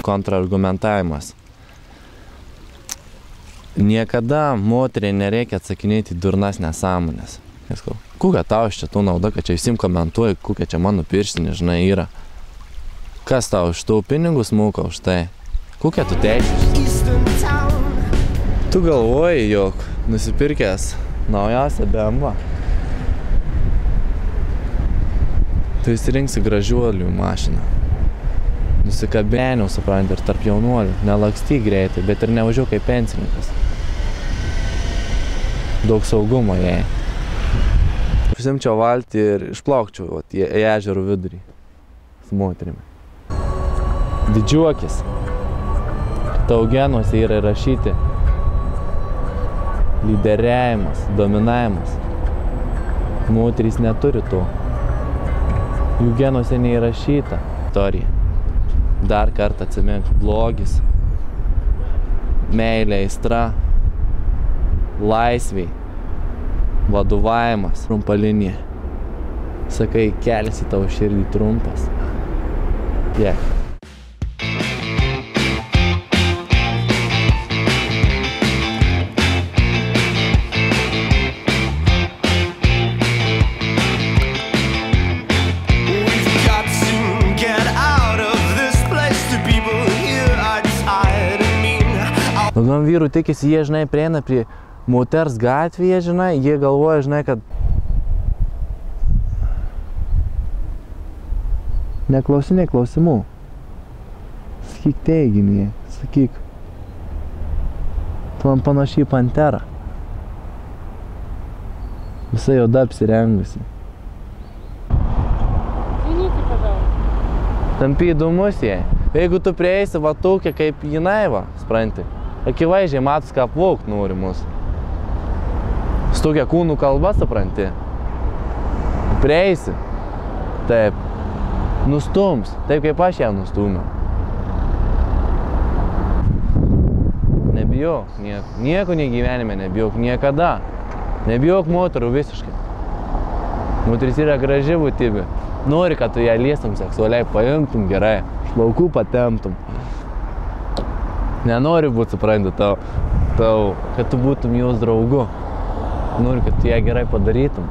kontrargumentavimas. Niekada moteriai nereikia atsakinėti durnas nesąmonės. Kokia tau iš čia tų nauda, kad čia visim komentuoji, kokia čia mano pirštinė, žinai, yra. Kas tau iš tų pinigus moka už tai? Kokia tu teisė? Tu galvoji, jog nusipirkęs naujausią BMW. Tu įsirinksi gražiuolių mašiną. Nusikabeniau, supranti, ir tarp jaunuolių. Nelakstyk greitai, bet ir nevažiuok kaip pensininkas. Daug saugumo jai. Užsimčiau valtį ir išplaukčiau į ežerų vidurį su moterimi. Didžiuokis. Tau genuose yra įrašyti lyderiavimas, dominavimas. Moterys neturi to. Jų genuose neįrašyta istorija. Dar kartą atsimink, blogis, meilė, aistra, laisvė, vadovavimas, trumpa linija. Sakai, kelias į tavo širdį trumpas. Tiek. Daugam vyrų tikisi, jie, žinai, prieina prie moters gatvėje, žinai, jie galvoja, žinai, kad neklausinė klausimų. Sakyk teiginį, sakyk, tu man panašiai į panterą. Visai juoda apsirengusi. Извините, пожалуйста. Tampi įdomus jai. Jeigu tu prieisi va tokia kaip jinai, va, supranti. Akivaizdžiai matus, ką apvaukt nori mus. Su tokia kūnų kalba, supranti. Prieisi. Taip. Nustums. Taip, kaip aš ją nustumiau. Nebijok nieko. Nieko nei gyvenime nebijok. Niekada. Nebijok moterų visiškai. Moteris yra graži būtybė. Nori, kad tu ją liestum seksualiai, paimtum gerai. Šlaukų patemptum. Nenori būti, supranti, kad tu būtum jos draugu. Nori, kad tu ją gerai padarytum.